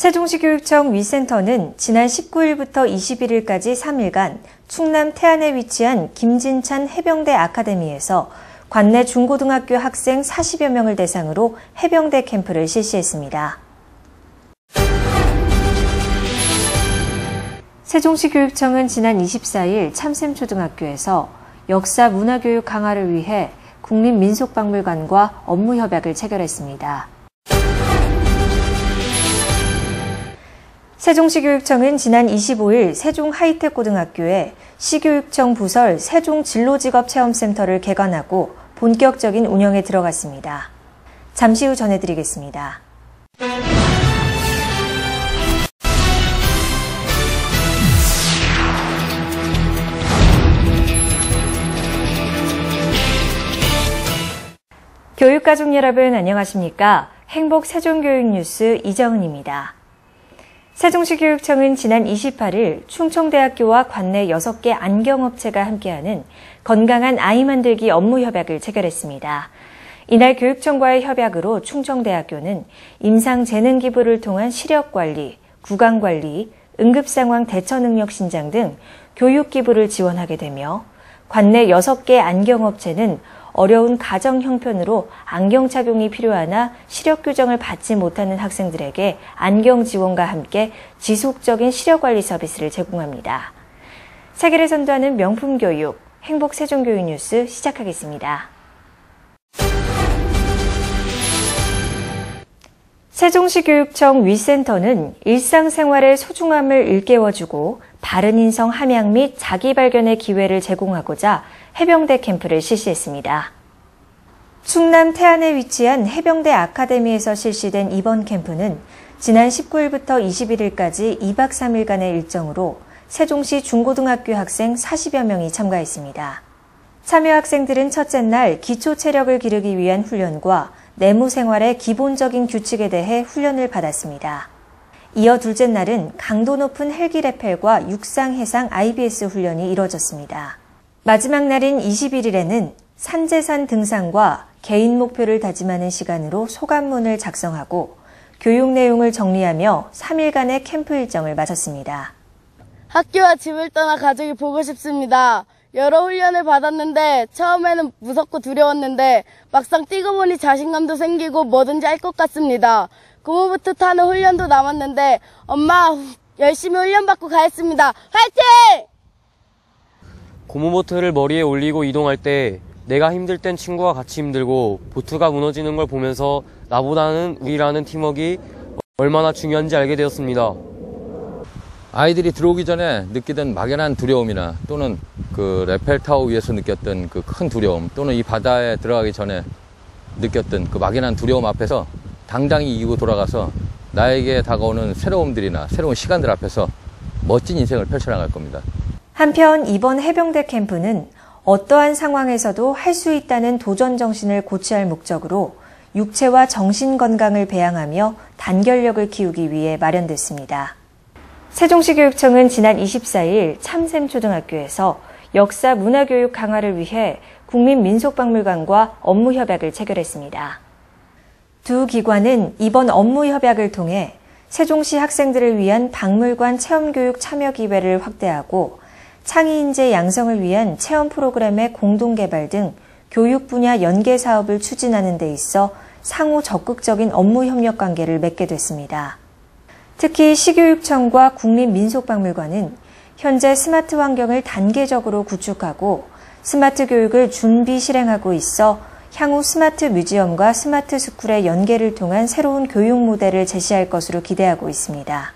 세종시교육청 위센터는 지난 19일부터 21일까지 3일간 충남 태안에 위치한 김진찬 해병대 아카데미에서 관내 중고등학교 학생 40여 명을 대상으로 해병대 캠프를 실시했습니다. 세종시교육청은 지난 24일 참샘초등학교에서 역사 문화교육 강화를 위해 국립민속박물관과 업무협약을 체결했습니다. 세종시교육청은 지난 25일 세종하이텍고등학교에 시교육청 부설 세종진로직업체험센터를 개관하고 본격적인 운영에 들어갔습니다. 잠시 후 전해드리겠습니다. 교육가족 여러분 안녕하십니까? 행복 세종교육 뉴스 이정은입니다. 세종시교육청은 지난 28일 충청대학교와 관내 6개 안경업체가 함께하는 건강한 아이 만들기 업무협약을 체결했습니다. 이날 교육청과의 협약으로 충청대학교는 임상재능기부를 통한 시력관리, 구강관리, 응급상황 대처능력 신장 등 교육기부를 지원하게 되며 관내 6개 안경업체는 어려운 가정 형편으로 안경 착용이 필요하나 시력 교정을 받지 못하는 학생들에게 안경 지원과 함께 지속적인 시력 관리 서비스를 제공합니다. 세계를 선도하는 명품 교육, 행복 세종교육 뉴스 시작하겠습니다. 세종시교육청 위센터는 일상생활의 소중함을 일깨워주고 바른 인성 함양 및 자기 발견의 기회를 제공하고자 해병대 캠프를 실시했습니다. 충남 태안에 위치한 해병대 아카데미에서 실시된 이번 캠프는 지난 19일부터 21일까지 2박 3일간의 일정으로 세종시 중고등학교 학생 40여 명이 참가했습니다. 참여 학생들은 첫째 날 기초 체력을 기르기 위한 훈련과 내무 생활의 기본적인 규칙에 대해 훈련을 받았습니다. 이어 둘째 날은 강도 높은 헬기 레펠과 육상 해상 IBS 훈련이 이뤄졌습니다. 마지막 날인 21일에는 산재산 등산과 개인 목표를 다짐하는 시간으로 소감문을 작성하고 교육 내용을 정리하며 3일간의 캠프 일정을 마쳤습니다. 학교와 집을 떠나 가족이 보고 싶습니다. 여러 훈련을 받았는데 처음에는 무섭고 두려웠는데 막상 뛰고 보니 자신감도 생기고 뭐든지 할 것 같습니다. 고무보트 타는 훈련도 남았는데 엄마 열심히 훈련 받고 가겠습니다. 화이팅! 고무보트를 머리에 올리고 이동할 때 내가 힘들 땐 친구와 같이 힘들고 보트가 무너지는 걸 보면서 나보다는 우리라는 팀워크가 얼마나 중요한지 알게 되었습니다. 아이들이 들어오기 전에 느끼던 막연한 두려움이나 또는 그 레펠타워 위에서 느꼈던 그 큰 두려움 또는 이 바다에 들어가기 전에 느꼈던 그 막연한 두려움 앞에서 당당히 이기고 돌아가서 나에게 다가오는 새로움들이나 새로운 시간들 앞에서 멋진 인생을 펼쳐나갈 겁니다. 한편 이번 해병대 캠프는 어떠한 상황에서도 할 수 있다는 도전 정신을 고취할 목적으로 육체와 정신 건강을 배양하며 단결력을 키우기 위해 마련됐습니다. 세종시교육청은 지난 24일 참샘초등학교에서 역사 문화교육 강화를 위해 국립민속박물관과 업무협약을 체결했습니다. 두 기관은 이번 업무협약을 통해 세종시 학생들을 위한 박물관 체험교육 참여 기회를 확대하고 창의인재 양성을 위한 체험 프로그램의 공동개발 등 교육 분야 연계 사업을 추진하는 데 있어 상호 적극적인 업무 협력 관계를 맺게 됐습니다. 특히 시교육청과 국립민속박물관은 현재 스마트 환경을 단계적으로 구축하고 스마트 교육을 준비 실행하고 있어 향후 스마트 뮤지엄과 스마트 스쿨의 연계를 통한 새로운 교육 모델을 제시할 것으로 기대하고 있습니다.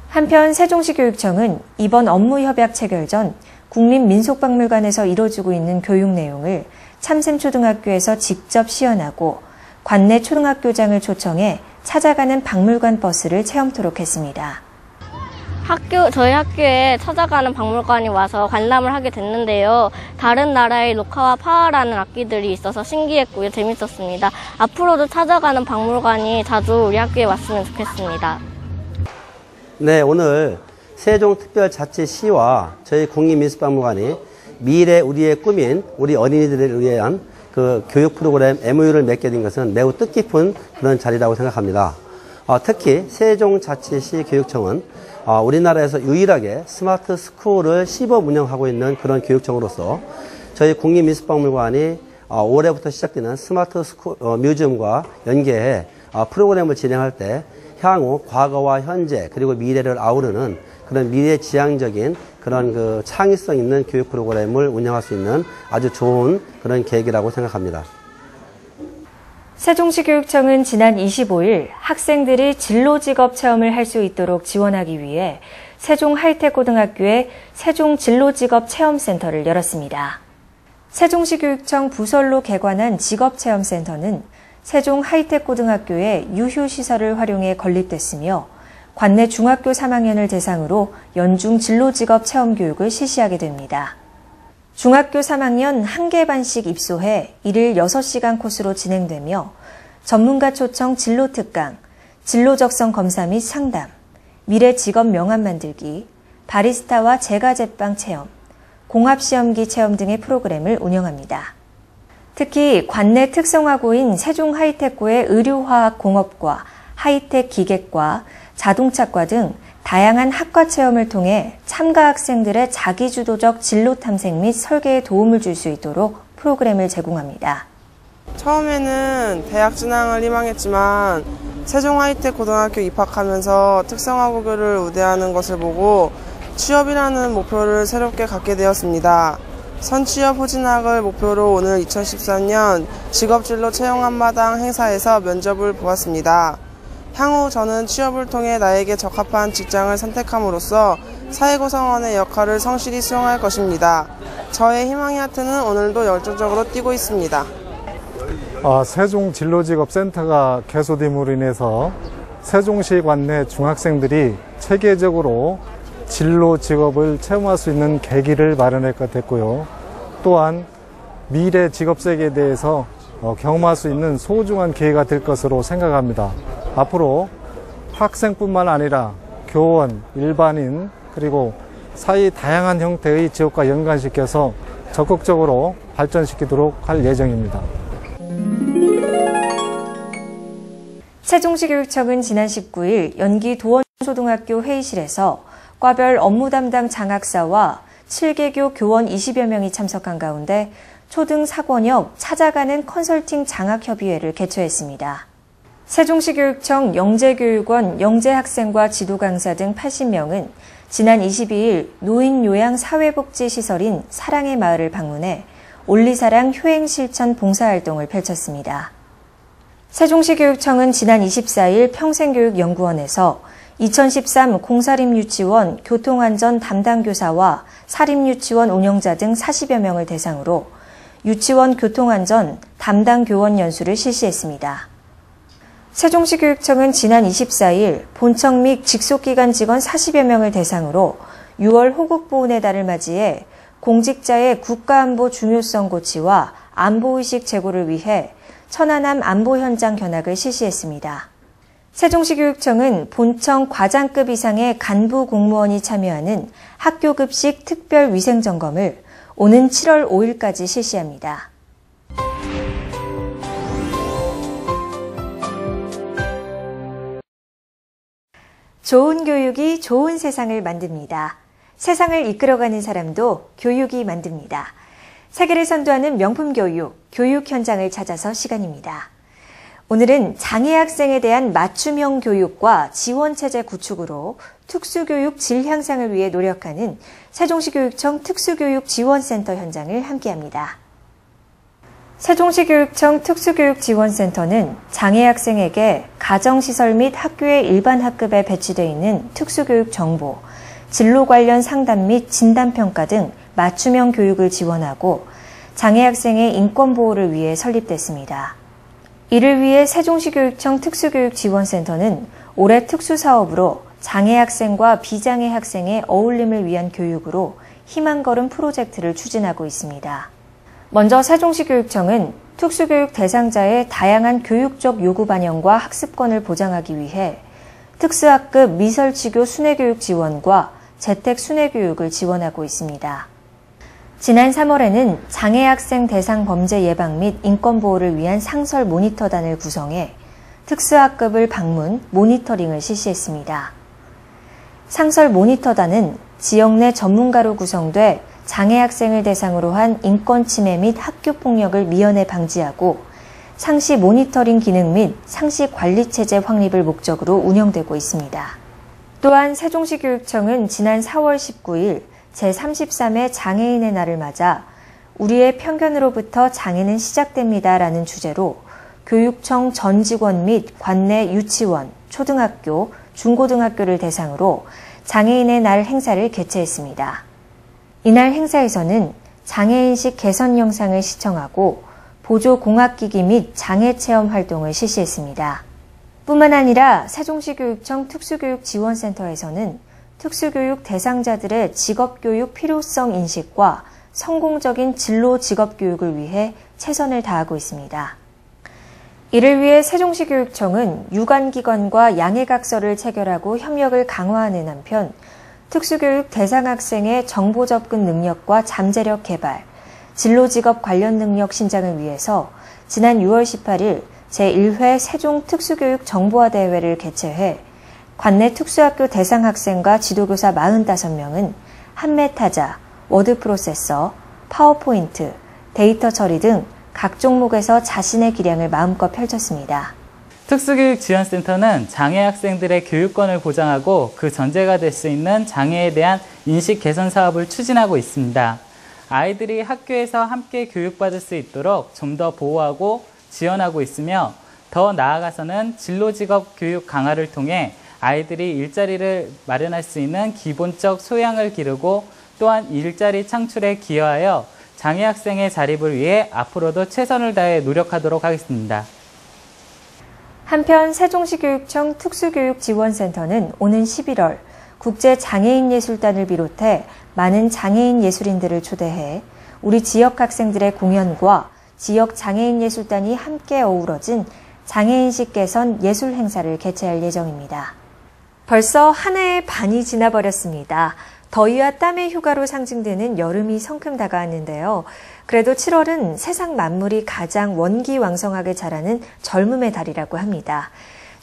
한편 세종시교육청은 이번 업무협약 체결 전 국립민속박물관에서 이뤄지고 있는 교육 내용을 참샘초등학교에서 직접 시연하고 관내 초등학교장을 초청해 찾아가는 박물관 버스를 체험토록 했습니다. 저희 학교에 찾아가는 박물관이 와서 관람을 하게 됐는데요. 다른 나라의 로카와 파라라는 악기들이 있어서 신기했고요. 재밌었습니다. 앞으로도 찾아가는 박물관이 자주 우리 학교에 왔으면 좋겠습니다. 네, 오늘 세종특별자치시와 저희 국립민속박물관이 미래 우리의 꿈인 우리 어린이들을 위한 그 교육 프로그램 MOU를 맺게 된 것은 매우 뜻깊은 그런 자리라고 생각합니다. 특히 세종자치시 교육청은 우리나라에서 유일하게 스마트 스쿨을 시범 운영하고 있는 그런 교육청으로서 저희 국립미술박물관이 올해부터 시작되는 스마트 스쿨 뮤지엄과 연계해 프로그램을 진행할 때 향후 과거와 현재 그리고 미래를 아우르는 그런 미래지향적인 그런 그 창의성 있는 교육 프로그램을 운영할 수 있는 아주 좋은 그런 계획이라고 생각합니다. 세종시 교육청은 지난 25일 학생들이 진로 직업 체험을 할 수 있도록 지원하기 위해 세종 하이텍고등학교에 세종 진로 직업 체험센터를 열었습니다. 세종시 교육청 부설로 개관한 직업체험센터는 세종 하이텍고등학교의 유휴시설을 활용해 건립됐으며 관내 중학교 3학년을 대상으로 연중 진로직업 체험교육을 실시하게 됩니다. 중학교 3학년 1개 반씩 입소해 일일 6시간 코스로 진행되며 전문가 초청 진로 특강, 진로 적성 검사 및 상담, 미래 직업 명함 만들기, 바리스타와 제과제빵 체험, 공합시험기 체험 등의 프로그램을 운영합니다. 특히 관내 특성화고인 세종 하이텍고의 의료화학공업과 하이텍 기계과, 자동차과 등 다양한 학과 체험을 통해 참가 학생들의 자기주도적 진로 탐색 및 설계에 도움을 줄 수 있도록 프로그램을 제공합니다. 처음에는 대학 진학을 희망했지만 세종 하이텍 고등학교 입학하면서 특성화고교를 우대하는 것을 보고 취업이라는 목표를 새롭게 갖게 되었습니다. 선취업 후진학을 목표로 오늘 2013년 직업진로 채용 한마당 행사에서 면접을 보았습니다. 향후 저는 취업을 통해 나에게 적합한 직장을 선택함으로써 사회구성원의 역할을 성실히 수행할 것입니다. 저의 희망의 하트는 오늘도 열정적으로 뛰고 있습니다. 세종 진로직업센터가 개소됨으로 인해서 세종시 관내 중학생들이 체계적으로 진로 직업을 체험할 수 있는 계기를 마련하게 됐고요. 또한 미래 직업세계에 대해서 경험할 수 있는 소중한 기회가 될 것으로 생각합니다. 앞으로 학생뿐만 아니라 교원, 일반인, 그리고 사회 다양한 형태의 지역과 연관시켜서 적극적으로 발전시키도록 할 예정입니다. 세종시 교육청은 지난 19일 연기 도원초등학교 회의실에서 과별 업무 담당 장학사와 7개교 교원 20여 명이 참석한 가운데 초등 4권역 찾아가는 컨설팅 장학협의회를 개최했습니다. 세종시 교육청 영재교육원 영재학생과 지도강사 등 80명은 지난 22일 노인요양사회복지시설인 사랑의 마을을 방문해 올리사랑 효행실천 봉사활동을 펼쳤습니다. 세종시 교육청은 지난 24일 평생교육연구원에서 2013 공사립유치원 교통안전 담당교사와 사립유치원 운영자 등 40여 명을 대상으로 유치원 교통안전 담당교원 연수를 실시했습니다. 세종시 교육청은 지난 24일 본청 및 직속기관 직원 40여 명을 대상으로 6월 호국보훈의 달을 맞이해 공직자의 국가안보 중요성 고치와 안보의식 제고를 위해 천안함 안보 현장 견학을 실시했습니다. 세종시 교육청은 본청 과장급 이상의 간부 공무원이 참여하는 학교급식 특별위생점검을 오는 7월 5일까지 실시합니다. 좋은 교육이 좋은 세상을 만듭니다. 세상을 이끌어가는 사람도 교육이 만듭니다. 세계를 선도하는 명품 교육, 교육 현장을 찾아서 시간입니다. 오늘은 장애 학생에 대한 맞춤형 교육과 지원체제 구축으로 특수교육 질 향상을 위해 노력하는 세종시 교육청 특수교육지원센터 현장을 함께합니다. 세종시 교육청 특수교육지원센터는 장애 학생에게 가정시설 및 학교의 일반 학급에 배치되어 있는 특수교육 정보, 진로 관련 상담 및 진단평가 등 맞춤형 교육을 지원하고 장애 학생의 인권 보호를 위해 설립됐습니다. 이를 위해 세종시 교육청 특수교육지원센터는 올해 특수사업으로 장애 학생과 비장애 학생의 어울림을 위한 교육으로 희망걸음 프로젝트를 추진하고 있습니다. 먼저 세종시 교육청은 특수교육 대상자의 다양한 교육적 요구 반영과 학습권을 보장하기 위해 특수학급 미설치교 순회교육 지원과 재택 순회교육을 지원하고 있습니다. 지난 3월에는 장애 학생 대상 범죄 예방 및 인권 보호를 위한 상설 모니터단을 구성해 특수학급을 방문, 모니터링을 실시했습니다. 상설 모니터단은 지역 내 전문가로 구성돼 장애 학생을 대상으로 한 인권 침해 및 학교 폭력을 미연에 방지하고 상시 모니터링 기능 및 상시 관리 체제 확립을 목적으로 운영되고 있습니다. 또한 세종시 교육청은 지난 4월 19일 제33회 장애인의 날을 맞아 우리의 편견으로부터 장애는 시작됩니다라는 주제로 교육청 전 직원 및 관내 유치원, 초등학교, 중고등학교를 대상으로 장애인의 날 행사를 개최했습니다. 이날 행사에서는 장애인식 개선 영상을 시청하고 보조 공학기기 및 장애 체험 활동을 실시했습니다. 뿐만 아니라 세종시 교육청 특수교육지원센터에서는 특수교육 대상자들의 직업교육 필요성 인식과 성공적인 진로 직업교육을 위해 최선을 다하고 있습니다. 이를 위해 세종시 교육청은 유관기관과 양해각서를 체결하고 협력을 강화하는 한편 특수교육 대상 학생의 정보 접근 능력과 잠재력 개발, 진로직업 관련 능력 신장을 위해서 지난 6월 18일 제1회 세종 특수교육 정보화 대회를 개최해 관내 특수학교 대상 학생과 지도교사 45명은 한메타자, 워드 프로세서, 파워포인트, 데이터 처리 등 각 종목에서 자신의 기량을 마음껏 펼쳤습니다. 특수교육지원센터는 장애 학생들의 교육권을 보장하고 그 전제가 될 수 있는 장애에 대한 인식 개선 사업을 추진하고 있습니다. 아이들이 학교에서 함께 교육받을 수 있도록 좀 더 보호하고 지원하고 있으며 더 나아가서는 진로직업 교육 강화를 통해 아이들이 일자리를 마련할 수 있는 기본적 소양을 기르고 또한 일자리 창출에 기여하여 장애 학생의 자립을 위해 앞으로도 최선을 다해 노력하도록 하겠습니다. 한편 세종시 교육청 특수교육지원센터는 오는 11월 국제장애인예술단을 비롯해 많은 장애인 예술인들을 초대해 우리 지역 학생들의 공연과 지역 장애인예술단이 함께 어우러진 장애인식 개선 예술 행사를 개최할 예정입니다. 벌써 한 해의 반이 지나버렸습니다. 더위와 땀의 휴가로 상징되는 여름이 성큼 다가왔는데요. 그래도 7월은 세상 만물이 가장 원기왕성하게 자라는 젊음의 달이라고 합니다.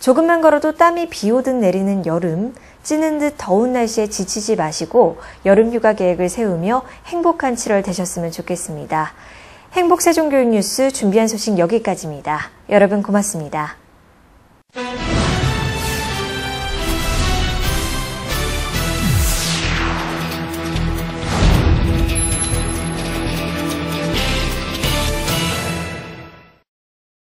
조금만 걸어도 땀이 비 오듯 내리는 여름, 찌는 듯 더운 날씨에 지치지 마시고 여름 휴가 계획을 세우며 행복한 7월 되셨으면 좋겠습니다. 행복세종교육뉴스 준비한 소식 여기까지입니다. 여러분 고맙습니다.